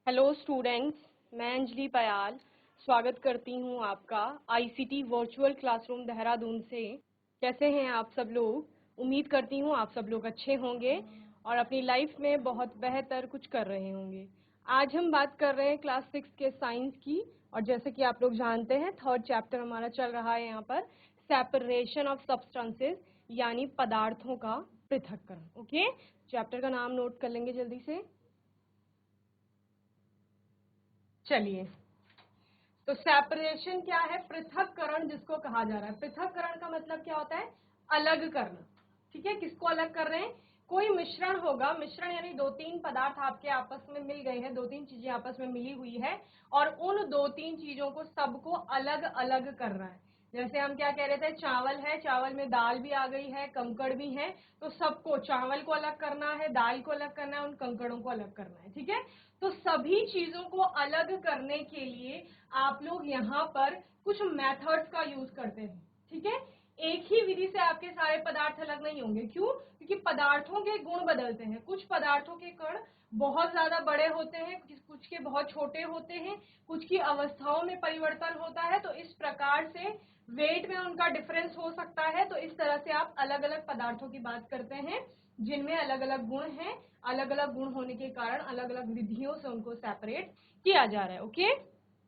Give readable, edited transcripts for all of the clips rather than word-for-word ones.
Hello students, मैं अंजलि पयाल स्वागत करती हूँ आपका आईसीटी वर्चुअल क्लासरूम देहरादून से। कैसे हैं आप सब लोग? उम्मीद करती हूँ आप सब लोग अच्छे होंगे और अपनी लाइफ में बहुत बेहतर कुछ कर रहे होंगे। आज हम बात कर रहे हैं क्लास 6 के साइंस की, और जैसे कि आप लोग जानते हैं थर्ड चैप्टर हमारा चल रहा है यहाँ पर, सेपरेशन ऑफ सब्सटेंसेस यानी पदार्थों का पृथक्करण। ओके, चैप्टर का नाम नोट कर लेंगे जल्दी से। चलिए, तो सेपरेशन क्या है? पृथक्करण जिसको कहा जा रहा है। पृथक्करण का मतलब क्या होता है? अलग करना। ठीक है, किसको अलग कर रहे हैं? कोई मिश्रण होगा, मिश्रण यानी दो तीन पदार्थ आपके आपस में मिल गए हैं, दो तीन चीजें आपस में मिली हुई है और उन दो तीन चीजों को सबको अलग अलग कर रहा है। जैसे हम क्या कह रहे थे, चावल है, चावल में दाल भी आ गई है, कंकड़ भी है, तो सबको, चावल को अलग करना है, दाल को अलग करना है, उन कंकड़ों को अलग करना है। ठीक है, तो सभी चीजों को अलग करने के लिए आप लोग यहाँ पर कुछ मेथड्स का यूज करते हैं। ठीक है, एक ही विधि से आपके सारे पदार्थ अलग नहीं होंगे। क्यों? क्योंकि पदार्थों के गुण बदलते हैं। कुछ पदार्थों के कण बहुत ज्यादा बड़े होते हैं, कुछ के बहुत छोटे होते हैं, कुछ की अवस्थाओं में परिवर्तन होता है, तो इस प्रकार से वेट में उनका डिफरेंस हो सकता है। तो इस तरह से आप अलग अलग पदार्थों की बात करते हैं जिनमें अलग अलग गुण हैं। अलग अलग गुण होने के कारण अलग अलग विधियों से उनको सेपरेट किया जा रहा है। ओके,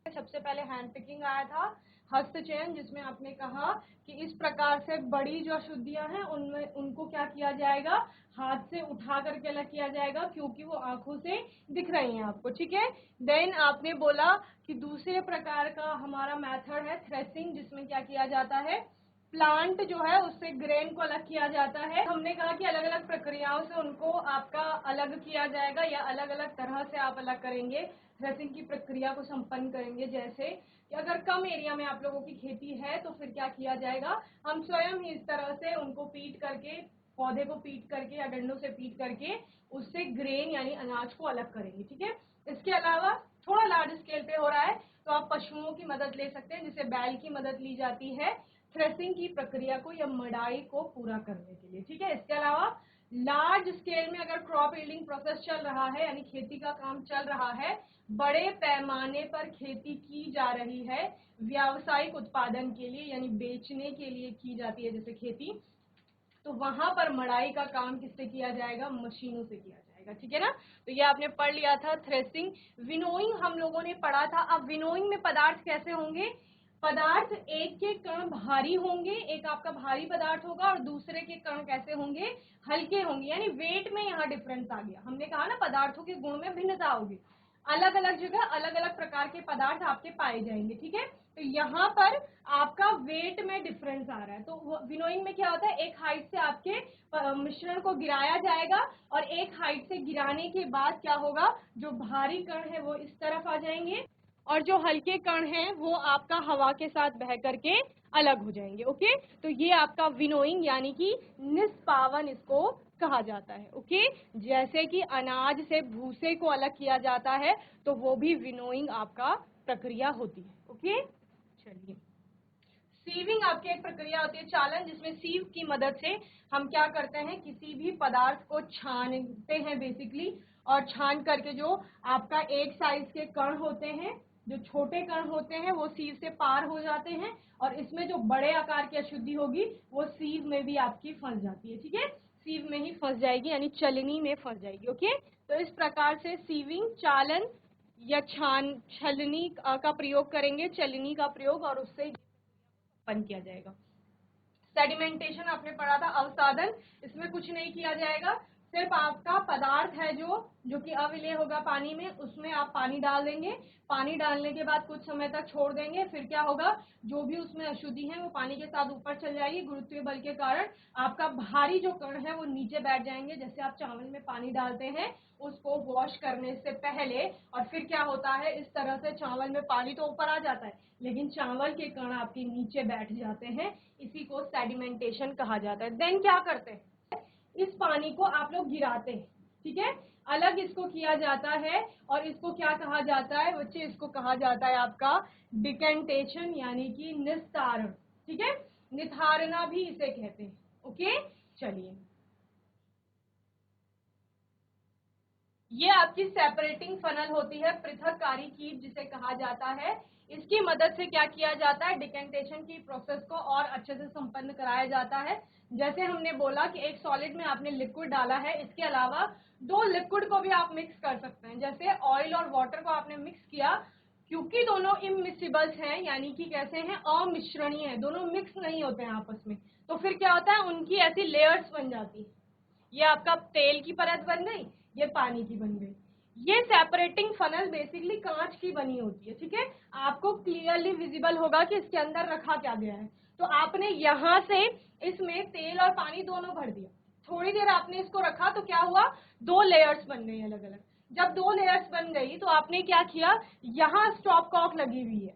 सबसे पहले हैंड पिकिंग आया था, हस्तचयन, जिसमें आपने कहा कि इस प्रकार से बड़ी जो अशुद्धियां हैं उनमें उनको क्या किया जाएगा, हाथ से उठा करके अलग किया जाएगा, क्योंकि वो आंखों से दिख रही हैं आपको। ठीक है, देन आपने बोला कि दूसरे प्रकार का हमारा मेथड है थ्रेसिंग, जिसमें क्या किया जाता है, प्लांट जो है उससे ग्रेन को अलग किया जाता है। हमने कहा कि अलग अलग प्रक्रियाओं से उनको आपका अलग किया जाएगा या अलग अलग तरह से आप अलग करेंगे, थ्रेसिंग की प्रक्रिया को संपन्न करेंगे। जैसे कि अगर कम एरिया में आप लोगों की खेती है तो फिर क्या किया जाएगा, हम स्वयं ही इस तरह से उनको पीट करके, पौधे को पीट करके या डंडों से पीट करके उससे ग्रेन यानी अनाज को अलग करेंगे। ठीक है, इसके अलावा थोड़ा लार्ज स्केल पे हो रहा है तो आप पशुओं की मदद ले सकते हैं, जिसे बैल की मदद ली जाती है थ्रेसिंग की प्रक्रिया को या मड़ाई को पूरा करने के लिए। ठीक है, इसके अलावा लार्ज स्केल में अगर क्रॉप यील्डिंग प्रोसेस चल रहा है यानी खेती का काम चल रहा है, बड़े पैमाने पर खेती की जा रही है, व्यावसायिक उत्पादन के लिए यानी बेचने के लिए की जाती है जैसे खेती, तो वहां पर मड़ाई का काम किससे किया जाएगा? मशीनों से किया जाएगा। ठीक है ना, तो ये आपने पढ़ लिया था थ्रेसिंग। विनोइंग हम लोगों ने पढ़ा था। अब विनोइंग में पदार्थ कैसे होंगे? पदार्थ एक के कण भारी होंगे, एक आपका भारी पदार्थ होगा, और दूसरे के कण कैसे होंगे? हल्के होंगे, यानी वेट में यहाँ डिफरेंस आ गया। हमने कहा ना पदार्थों के गुण में भिन्नता होगी, अलग अलग जगह अलग अलग प्रकार के पदार्थ आपके पाए जाएंगे। ठीक है, तो यहाँ पर आपका वेट में डिफरेंस आ रहा है। तो विनोइंग में क्या होता है, एक हाइट से आपके मिश्रण को गिराया जाएगा और एक हाइट से गिराने के बाद क्या होगा, जो भारी कण है वो इस तरफ आ जाएंगे और जो हल्के कण हैं वो आपका हवा के साथ बह करके अलग हो जाएंगे। ओके, तो ये आपका विनोइंग यानी कि निष्पावन इसको कहा जाता है। ओके, जैसे कि अनाज से भूसे को अलग किया जाता है तो वो भी विनोइंग आपका प्रक्रिया होती है। ओके, चलिए, सीविंग आपकी एक प्रक्रिया होती है, चालन, जिसमें सीव की मदद से हम क्या करते हैं, किसी भी पदार्थ को छानते हैं बेसिकली, और छान करके जो आपका एक साइज के कण होते हैं, जो छोटे कण होते हैं वो सीव से पार हो जाते हैं, और इसमें जो बड़े आकार की अशुद्धि होगी वो सीव में भी आपकी फंस जाती है। ठीक है, सीव में ही फंस जाएगी यानी चलनी में फंस जाएगी। ओके, तो इस प्रकार से सीविंग, चालन या छलनी का प्रयोग करेंगे, चलनी का प्रयोग, और उससे बंद किया जाएगा। सेडिमेंटेशन आपने पढ़ा था, अवसादन, इसमें कुछ नहीं किया जाएगा, सिर्फ आपका पदार्थ है जो कि अविलेय होगा पानी में, उसमें आप पानी डाल देंगे, पानी डालने के बाद कुछ समय तक छोड़ देंगे, फिर क्या होगा, जो भी उसमें अशुद्धि है वो पानी के साथ ऊपर चल जाएगी, गुरुत्वीय बल के कारण आपका भारी जो कण है वो नीचे बैठ जाएंगे। जैसे आप चावल में पानी डालते हैं उसको वॉश करने से पहले, और फिर क्या होता है, इस तरह से चावल में पानी तो ऊपर आ जाता है लेकिन चावल के कण आपके नीचे बैठ जाते हैं, इसी को सेडिमेंटेशन कहा जाता है। देन क्या करते हैं, इस पानी को आप लोग गिराते हैं। ठीक है, अलग इसको किया जाता है, और इसको क्या कहा जाता है बच्चे, इसको कहा जाता है आपका डिकेंटेशन यानी कि निस्तारण। ठीक है, निथारना भी इसे कहते हैं। ओके, चलिए, ये आपकी सेपरेटिंग फनल होती है, पृथककारी कीट जिसे कहा जाता है। इसकी मदद से क्या किया जाता है, डिकेंटेशन की प्रोसेस को और अच्छे से संपन्न कराया जाता है। जैसे हमने बोला कि एक सॉलिड में आपने लिक्विड डाला है, इसके अलावा दो लिक्विड को भी आप मिक्स कर सकते हैं। जैसे ऑयल और वाटर को आपने मिक्स किया, क्योंकि दोनों इमिसिबल्स हैं, यानी कि कैसे हैं, अमिश्रणीय है, दोनों मिक्स नहीं होते हैं आपस में, तो फिर क्या होता है, उनकी ऐसी लेयर्स बन जाती है। ये आपका तेल की परत बन गई, ये पानी की बन गई। ये सेपरेटिंग फनल बेसिकली कांच की बनी होती है, ठीक है। आपको क्लियरली विजिबल होगा कि इसके अंदर रखा क्या गया है। तो आपने यहां से इसमें तेल और पानी दोनों भर दिया, थोड़ी देर आपने इसको रखा तो क्या हुआ, दो लेयर्स बन गई अलग अलग। जब दो लेयर्स बन गई तो आपने क्या किया, यहां स्टॉप कॉक लगी हुई है,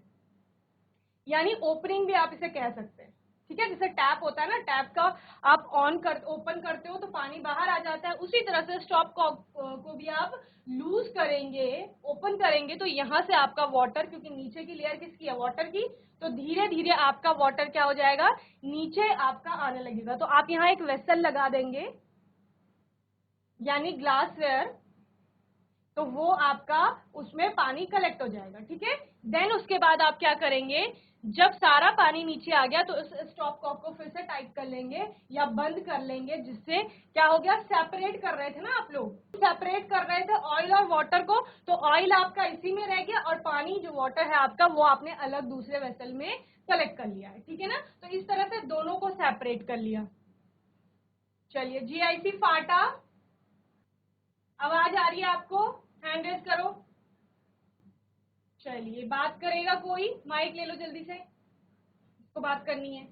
यानी ओपनिंग भी आप इसे कह सकते हैं, ठीक है। जैसे टैप होता है ना, टैप का आप ओपन करते हो तो पानी बाहर आ जाता है, उसी तरह से स्टॉप को भी आप लूज करेंगे, ओपन करेंगे, तो यहाँ से आपका वाटर, क्योंकि नीचे की लेयर किसकी है, वाटर की, तो धीरे धीरे आपका वाटर क्या हो जाएगा, नीचे आपका आने लगेगा। तो आप यहाँ एक वेसल लगा देंगे, यानी ग्लासवेयर, तो वो आपका उसमें पानी कलेक्ट हो जाएगा, ठीक है। देन उसके बाद आप क्या करेंगे, जब सारा पानी नीचे आ गया तो इस स्टॉप कॉक को फिर से टाइट कर लेंगे या बंद कर लेंगे, जिससे क्या हो गया, सेपरेट कर रहे थे ना आप लोग, सेपरेट कर रहे थे ऑयल और वाटर को, तो ऑयल आपका इसी में रह गया और पानी जो वाटर है आपका वो आपने अलग दूसरे वेसल में कलेक्ट कर लिया है, ठीक है ना। तो इस तरह से दोनों को सेपरेट कर लिया। चलिए, जीआईसी फाटा, आवाज आ रही है आपको, हैंड रेज करो। चलिए, बात करेगा कोई, माइक ले लो जल्दी से, इसको बात करनी है।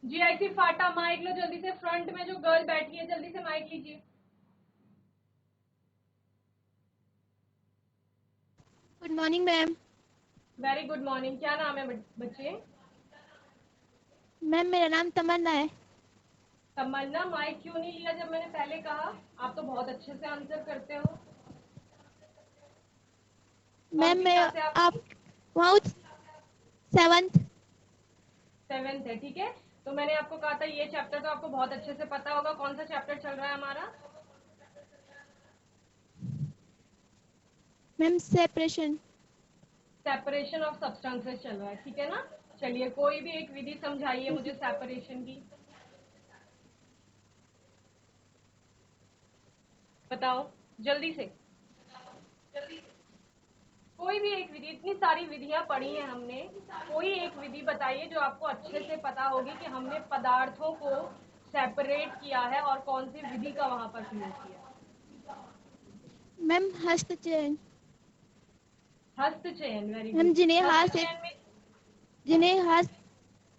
जीआईसी फाटा, माइक लो जल्दी से, फ्रंट में जो गर्ल बैठी है जल्दी से माइक लीजिए। Good morning ma'am. Very good morning, क्या नाम है बच्चे? मैम मेरा नाम तमन्ना है। तमन्ना, माइक क्यों नहीं लिया जब मैंने पहले कहा? आप तो बहुत अच्छे से आंसर करते हो। कौन मैम सी मैं क्लास है आप आपकी? वहाँ 7th। 7th है, ठीक है। तो मैंने आपको कहा था ये चैप्टर तो आपको बहुत अच्छे से पता होगा। कौन सा चैप्टर चल रहा है हमारा? Ma'am separation. Separation of substances चल रहा है, ठीक है ना। चलिए, कोई भी एक विधि समझाइए मुझे सेपरेशन की, बताओ जल्दी से। कोई भी एक विधि, इतनी सारी विधियां पढ़ी हैं हमने, कोई एक विधि बताइए जो आपको अच्छे से पता होगी कि हमने पदार्थों को सेपरेट किया है और कौन सी विधि का वहां पर प्रयोग किया। मैम हस्तचयन। हस्तचयन, वेरी मैम गुड। हस्तचयन में जिन्हें हाथ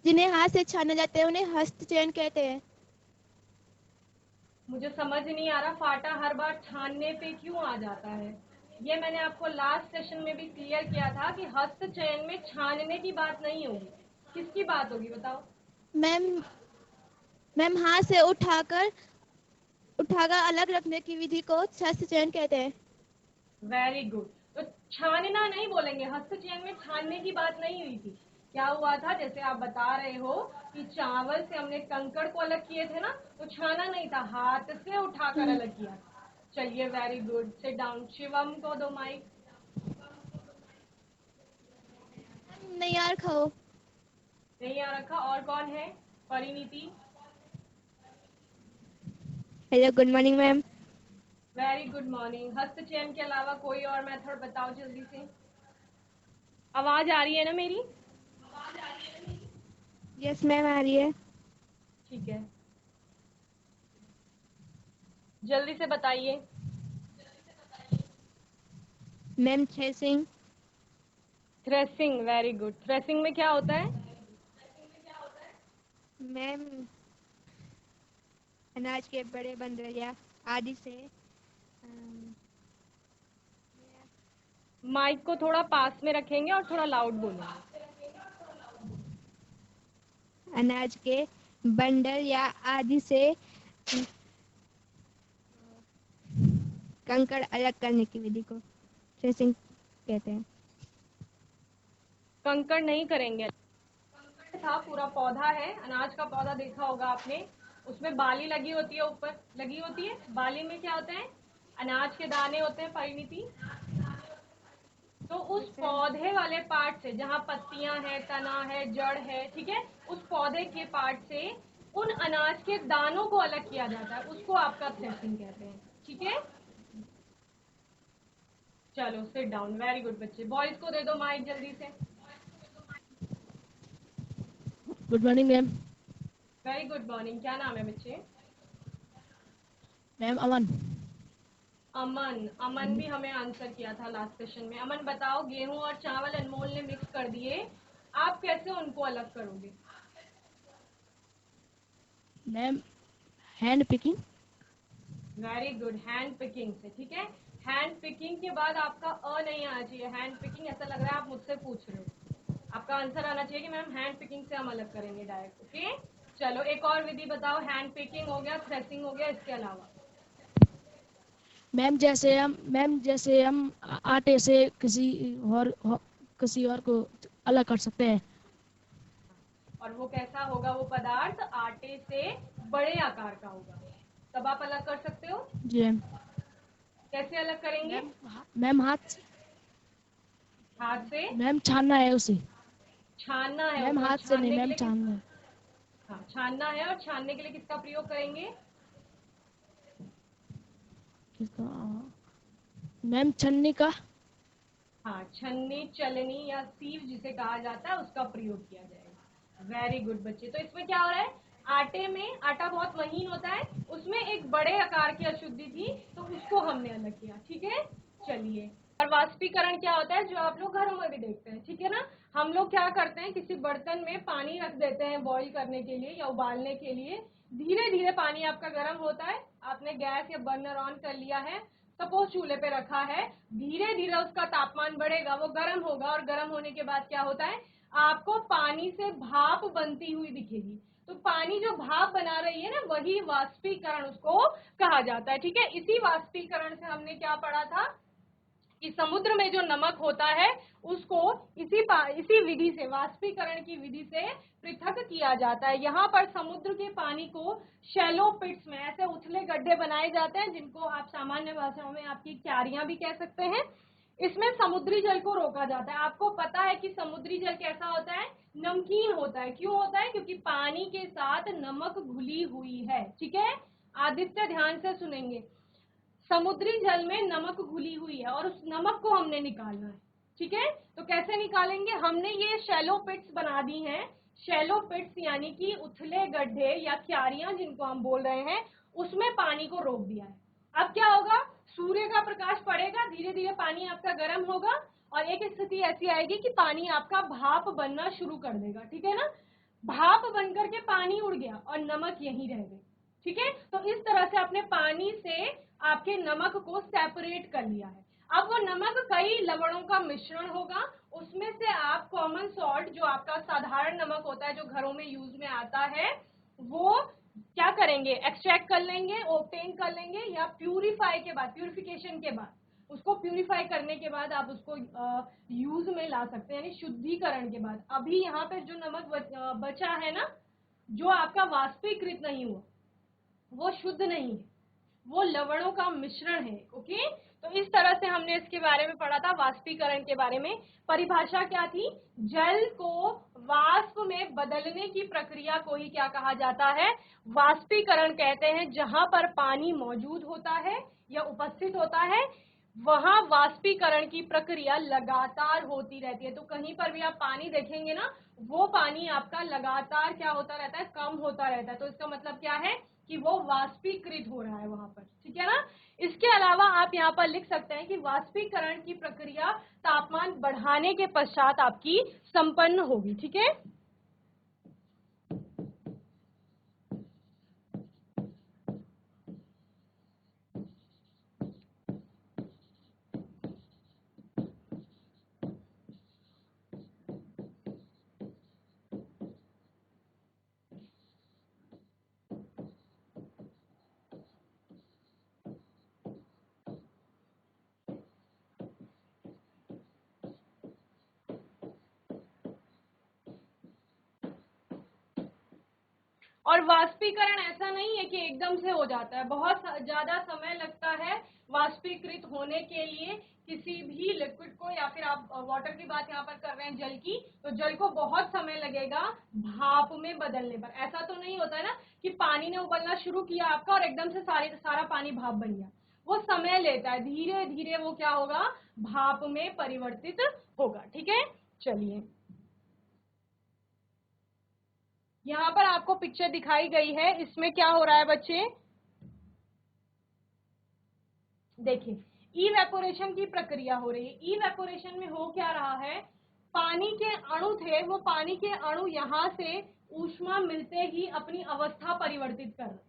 जिन्हें हाथ से छाना जाता है उन्हें हस्तचयन कहते हैं। मुझे समझ नहीं आ रहा, फाटा हर बार छानने पे क्यों आ जाता है। ये मैंने आपको लास्ट सेशन में भी क्लियर किया था कि हस्तचयन में छानने की बात नहीं होगी, किसकी बात होगी बताओ। मैम मैम हाथ से उठाकर अलग रखने की विधि को हस्तचयन कहते हैं। Very good. तो छानना नहीं बोलेंगे, हस्तचयन में छानने की बात नहीं हुई थी। क्या हुआ था, जैसे आप बता रहे हो कि चावल से हमने कंकड़ को अलग किए थे ना, तो छाना नहीं था, हाथ से उठाकर हम्म, अलग किया था। चलिए, very good, sit down. Shivam को दो माइक। नहीं यार खाओ। नहीं आ रखा, और कौन है? Parineeti. Hello good morning ma'am. Very good morning. हस्तचयन के अलावा कोई और मेथड बताओ जल्दी से। आवाज आ रही है ना मेरी? यस मैम आ रही है। ठीक है, जल्दी से बताइए। Ma'am threshing. Threshing, very good. Threshing में क्या होता है? मैम अनाज के बड़े बंडल या आदि से माइक को थोड़ा पास में रखेंगे और थोड़ा लाउड बोलेंगे। अनाज के बंडल या आदि से कंकड़ अलग करने की विधि को थ्रेसिंग कहते हैं। कंकड़ नहीं करेंगे, था पूरा पौधा है, अनाज का पौधा देखा होगा आपने, उसमें बाली लगी होती है, ऊपर लगी होती है। बाली में क्या होता है, अनाज के दाने होते हैं परिणीति, तो उस पौधे वाले पार्ट से जहाँ पत्तियां हैं, तना है, जड़ है, ठीक है, उस पौधे के पार्ट से उन अनाज के दानों को अलग किया जाता है, उसको आपका थ्रेसिंग कहते हैं। ठीक है, चलो सिट डाउन, वेरी गुड बच्चे। बॉयज को दे दो माइक जल्दी से। Good morning ma'am. Very good morning, क्या नाम है बच्चे? मैम अमन। अमन। अमन भी हमें आंसर किया था लास्ट सेशन में। अमन बताओ, गेहूं और चावल अनमोल ने मिक्स कर दिए, आप कैसे उनको अलग करोगे? Ma'am hand picking. Very good, hand picking से। ठीक है, हैंड पिकिंग के बाद आपका नहीं आना चाहिए। हैंड पिकिंग ऐसा लग रहा है आप मुझसे पूछ रहे हो, आपका आंसर आना चाहिए कि मैम हैंड पिकिंग से हम अलग करेंगे डायरेक्ट। ओके, चलो एक और विधि बताओ। हैंड पिकिंग हो गया, थ्रेसिंग हो गया, इसके अलावा? मैम जैसे हम आटे से किसी और को अलग कर सकते हैं। और वो कैसा होगा? वो पदार्थ आटे से बड़े आकार का होगा, तब आप अलग कर सकते हो। जी मैम। कैसे अलग करेंगे? मैम हाथ हाथ से मैम छानना है उसे। छानना है मैम उसे, और हाथ से नहीं छानने के मैम लिए छानना है। हाँ, छानना है, और छानने के लिए किसका प्रयोग करेंगे? किसका? मैम छन्नी का। हाँ, छन्नी, चलनी या सीव जिसे कहा जाता है, उसका प्रयोग किया जाएगा। वेरी गुड बच्चे। तो इसमें क्या हो रहा है? आटे में, आटा बहुत महीन होता है, उसमें एक बड़े आकार की अशुद्धि थी, तो उसको हमने अलग किया। ठीक है, चलिए। और वाष्पीकरण क्या होता है, जो आप लोग घरों में भी देखते हैं, ठीक है ना? हम लोग क्या करते हैं, किसी बर्तन में पानी रख देते हैं बॉईल करने के लिए या उबालने के लिए। धीरे धीरे पानी आपका गर्म होता है, आपने गैस या बर्नर ऑन कर लिया है, सपोज चूल्हे पे रखा है, धीरे धीरे उसका तापमान बढ़ेगा, वो गर्म होगा, और गर्म होने के बाद क्या होता है, आपको पानी से भाप बनती हुई दिखेगी। तो पानी जो भाप बना रही है ना, वही वाष्पीकरण उसको कहा जाता है। ठीक है, इसी वाष्पीकरण से हमने क्या पढ़ा था कि समुद्र में जो नमक होता है उसको इसी विधि से, वाष्पीकरण की विधि से पृथक किया जाता है। यहाँ पर समुद्र के पानी को शैलो पिट्स में, ऐसे उथले गड्ढे बनाए जाते हैं, जिनको आप सामान्य भाषाओं में आपकी क्यारियां भी कह सकते हैं। इसमें समुद्री जल को रोका जाता है। आपको पता है कि समुद्री जल कैसा होता है? नमकीन होता है। क्यों होता है? क्योंकि पानी के साथ नमक घुली हुई है। ठीक है, आदित्य ध्यान से सुनेंगे। समुद्री जल में नमक घुली हुई है, और उस नमक को हमने निकालना है। ठीक है, तो कैसे निकालेंगे? हमने ये शैलो पिट्स बना दी हैं। शैलो पिट्स यानी कि उथले गड्ढे या क्यारियां जिनको हम बोल रहे हैं, उसमें पानी को रोक दिया है। अब क्या होगा? सूर्य का प्रकाश पड़ेगा, धीरे धीरे पानी आपका गर्म होगा, और एक स्थिति ऐसी आएगी कि पानी आपका भाप बनना शुरू कर देगा। ठीक है ना? भाप बनकर के पानी उड़ गया और नमक यहीं रह गई। ठीक है, तो इस तरह से अपने पानी से आपके नमक को सेपरेट कर लिया है। अब वो नमक कई लवणों का मिश्रण होगा, उसमें से आप कॉमन सॉल्ट, जो आपका साधारण नमक होता है जो घरों में यूज में आता है, वो क्या करेंगे? एक्सट्रैक्ट कर लेंगे, ऑब्टेन कर लेंगे, या प्यूरिफाई के बाद, प्यूरिफिकेशन के बाद, उसको प्यूरिफाई करने के बाद आप उसको यूज में ला सकते हैं, यानी शुद्धिकरण के बाद। अभी यहाँ पे जो नमक बचा है ना, जो आपका वाष्पीकृत नहीं हुआ, वो शुद्ध नहीं है, वो लवणों का मिश्रण है। ओके, तो इस तरह से हमने इसके बारे में पढ़ा था, वाष्पीकरण के बारे में। परिभाषा क्या थी? जल को वाष्प में बदलने की प्रक्रिया को ही क्या कहा जाता है? वाष्पीकरण कहते हैं। जहां पर पानी मौजूद होता है या उपस्थित होता है, वहां वाष्पीकरण की प्रक्रिया लगातार होती रहती है। तो कहीं पर भी आप पानी देखेंगे ना, वो पानी आपका लगातार क्या होता रहता है? कम होता रहता है। तो इसका मतलब क्या है कि वो वाष्पीकृत हो रहा है वहां पर। ठीक है ना? इसके अलावा आप यहाँ पर लिख सकते हैं कि वाष्पीकरण की प्रक्रिया तापमान बढ़ाने के पश्चात आपकी संपन्न होगी। ठीक है, और वाष्पीकरण ऐसा नहीं है कि एकदम से हो जाता है, बहुत ज्यादा समय लगता है वाष्पीकृत होने के लिए किसी भी लिक्विड को, या फिर आप वाटर की बात यहाँ पर कर रहे हैं जल की, तो जल को बहुत समय लगेगा भाप में बदलने पर। ऐसा तो नहीं होता है ना कि पानी ने उबलना शुरू किया आपका और एकदम से सारा पानी भाप बन गया। वो समय लेता है, धीरे धीरे वो क्या होगा, भाप में परिवर्तित होगा। ठीक है, चलिए यहाँ पर आपको पिक्चर दिखाई गई है, इसमें क्या हो रहा है बच्चे, देखिए इवेपोरेशन की प्रक्रिया हो रही है। इवेपोरेशन में हो क्या रहा है, पानी के अणु थे, वो पानी के अणु यहाँ से ऊष्मा मिलते ही अपनी अवस्था परिवर्तित कर रहे हैं।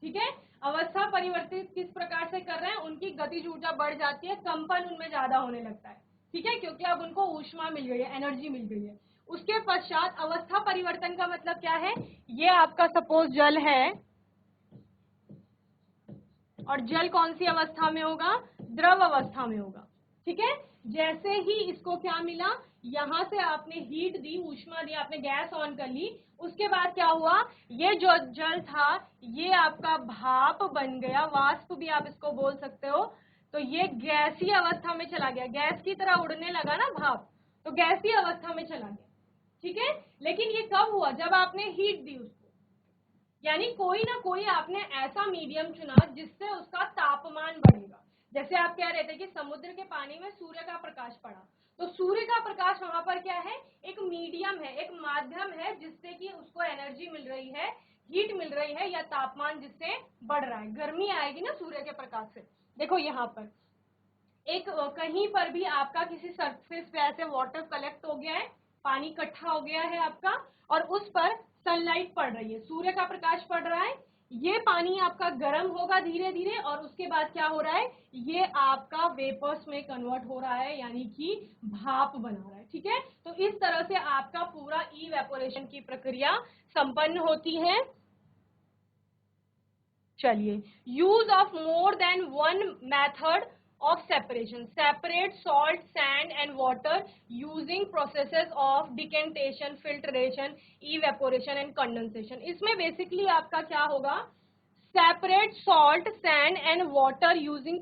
ठीक है, अवस्था परिवर्तित किस प्रकार से कर रहे हैं, उनकी गतिज ऊर्जा बढ़ जाती है, कंपन उनमें ज्यादा होने लगता है। ठीक है, क्योंकि अब उनको ऊष्मा मिल गई है, एनर्जी मिल गई है। उसके पश्चात अवस्था परिवर्तन का मतलब क्या है, ये आपका सपोज जल है, और जल कौन सी अवस्था में होगा, द्रव अवस्था में होगा। ठीक है, जैसे ही इसको क्या मिला, यहां से आपने हीट दी, ऊष्मा दी, आपने गैस ऑन कर ली, उसके बाद क्या हुआ, ये जो जल था ये आपका भाप बन गया, वाष्प भी आप इसको बोल सकते हो। तो ये गैसीय अवस्था में चला गया, गैस की तरह उड़ने लगा ना भाप, तो गैसीय अवस्था में चला गया। ठीक है, लेकिन ये कब हुआ, जब आपने हीट दी उसको, यानी कोई ना कोई आपने ऐसा मीडियम चुना जिससे उसका तापमान बढ़ेगा। जैसे आप कह रहे थे कि समुद्र के पानी में सूर्य का प्रकाश पड़ा, तो सूर्य का प्रकाश वहां पर क्या है, एक मीडियम है, एक माध्यम है, जिससे कि उसको एनर्जी मिल रही है, हीट मिल रही है, या तापमान जिससे बढ़ रहा है, गर्मी आएगी ना सूर्य के प्रकाश से। देखो यहाँ पर एक कहीं पर भी आपका किसी सरफेस पे ऐसे वाटर कलेक्ट हो गया है, पानी इकट्ठा हो गया है आपका, और उस पर सनलाइट पड़ रही है, सूर्य का प्रकाश पड़ रहा है, ये पानी आपका गर्म होगा धीरे धीरे, और उसके बाद क्या हो रहा है, ये आपका वेपर्स में कन्वर्ट हो रहा है, यानी कि भाप बना रहा है। ठीक है, तो इस तरह से आपका पूरा इवेपोरेशन की प्रक्रिया संपन्न होती है। चलिए, use of more than one method of separation, separate salt, sand and water using processes of decantation, filtration, evaporation and condensation। इसमें बेसिकली आपका क्या होगा, separate salt, sand and water using,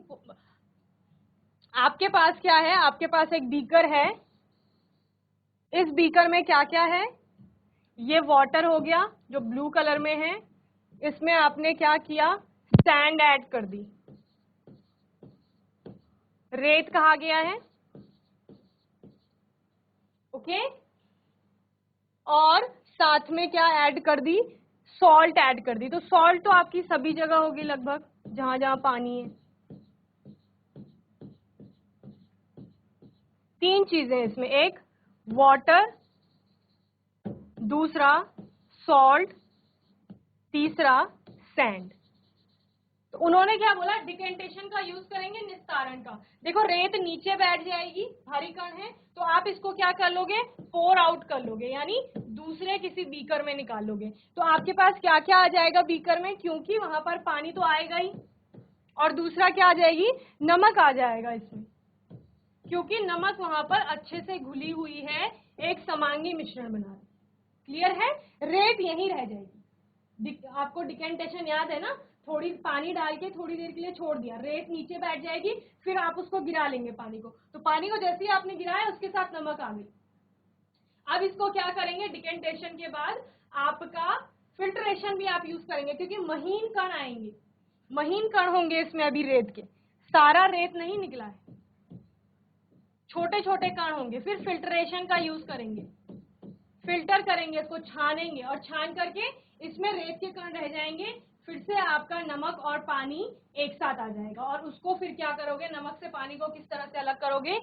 आपके पास क्या है, आपके पास एक बीकर है, इस बीकर में क्या क्या है, ये वाटर हो गया जो ब्लू कलर में है, इसमें आपने क्या किया, सैंड ऐड कर दी, रेत कहा गया है, ओके, और साथ में क्या ऐड कर दी, सॉल्ट ऐड कर दी। तो सॉल्ट तो आपकी सभी जगह होगी लगभग, जहां जहां पानी है। तीन चीजें इसमें, एक वाटर, दूसरा सॉल्ट, तीसरा सैंड। तो उन्होंने क्या बोला, डिकेंटेशन का यूज करेंगे, निस्तारण का। देखो रेत नीचे बैठ जाएगी, भारी कण है, तो आप इसको क्या कर लोगे, पोर आउट कर लोगे, यानी दूसरे किसी बीकर में निकाल लोगे। तो आपके पास क्या क्या आ जाएगा बीकर में, क्योंकि वहां पर पानी तो आएगा ही, और दूसरा क्या आ जाएगी, नमक आ जाएगा इसमें, क्योंकि नमक वहां पर अच्छे से घुली हुई है, एक समांगी मिश्रण बना रही। क्लियर है, रेत यहीं रह जाएगी। आपको डिकेंटेशन याद है ना, थोड़ी पानी डाल के थोड़ी देर के लिए छोड़ दिया, रेत नीचे बैठ जाएगी, फिर आप उसको गिरा लेंगे पानी को, तो पानी को जैसे ही आपने गिराया उसके साथ नमक आ गई। अब इसको क्या करेंगे, डिकेंटेशन के बाद आपका फिल्ट्रेशन भी आप यूज करेंगे, क्योंकि महीन कण आएंगे, महीन कण होंगे इसमें, अभी रेत के सारा रेत नहीं निकला है, छोटे छोटे कण होंगे, फिर फिल्ट्रेशन का यूज करेंगे, फिल्टर करेंगे, इसको छानेंगे, और छान करके इसमें रेत के कण रह जाएंगे, फिर से आपका नमक और पानी एक साथ आ जाएगा, और उसको फिर क्या करोगे, नमक से पानी को किस तरह से अलग करोगे,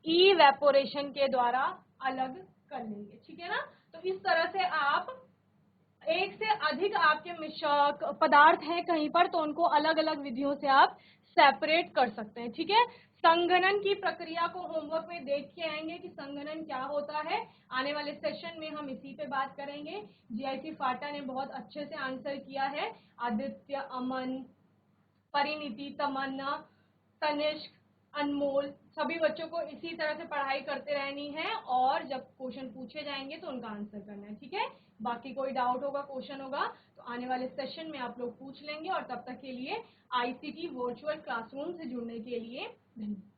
इवेपोरेशन के द्वारा अलग कर लेंगे। ठीक है ना, तो इस तरह से आप एक से अधिक आपके मिश्रक पदार्थ हैं कहीं पर, तो उनको अलग अलग विधियों से आप सेपरेट कर सकते हैं। ठीक है, संघनन की प्रक्रिया को होमवर्क में देख के आएंगे कि संघनन क्या होता है। आने वाले सेशन में हम इसी पे बात करेंगे। जीआईसी फाटा ने बहुत अच्छे से आंसर किया है, आदित्य, अमन, परिणीति, तमन्ना, तनिष्क, अनमोल, सभी बच्चों को इसी तरह से पढ़ाई करते रहनी है और जब क्वेश्चन पूछे जाएंगे तो उनका आंसर करना है, ठीक है। बाकी कोई डाउट होगा, क्वेश्चन होगा तो आने वाले सेशन में आप लोग पूछ लेंगे। और तब तक के लिए ICT वर्चुअल क्लासरूम से जुड़ने के लिए धन्यवाद।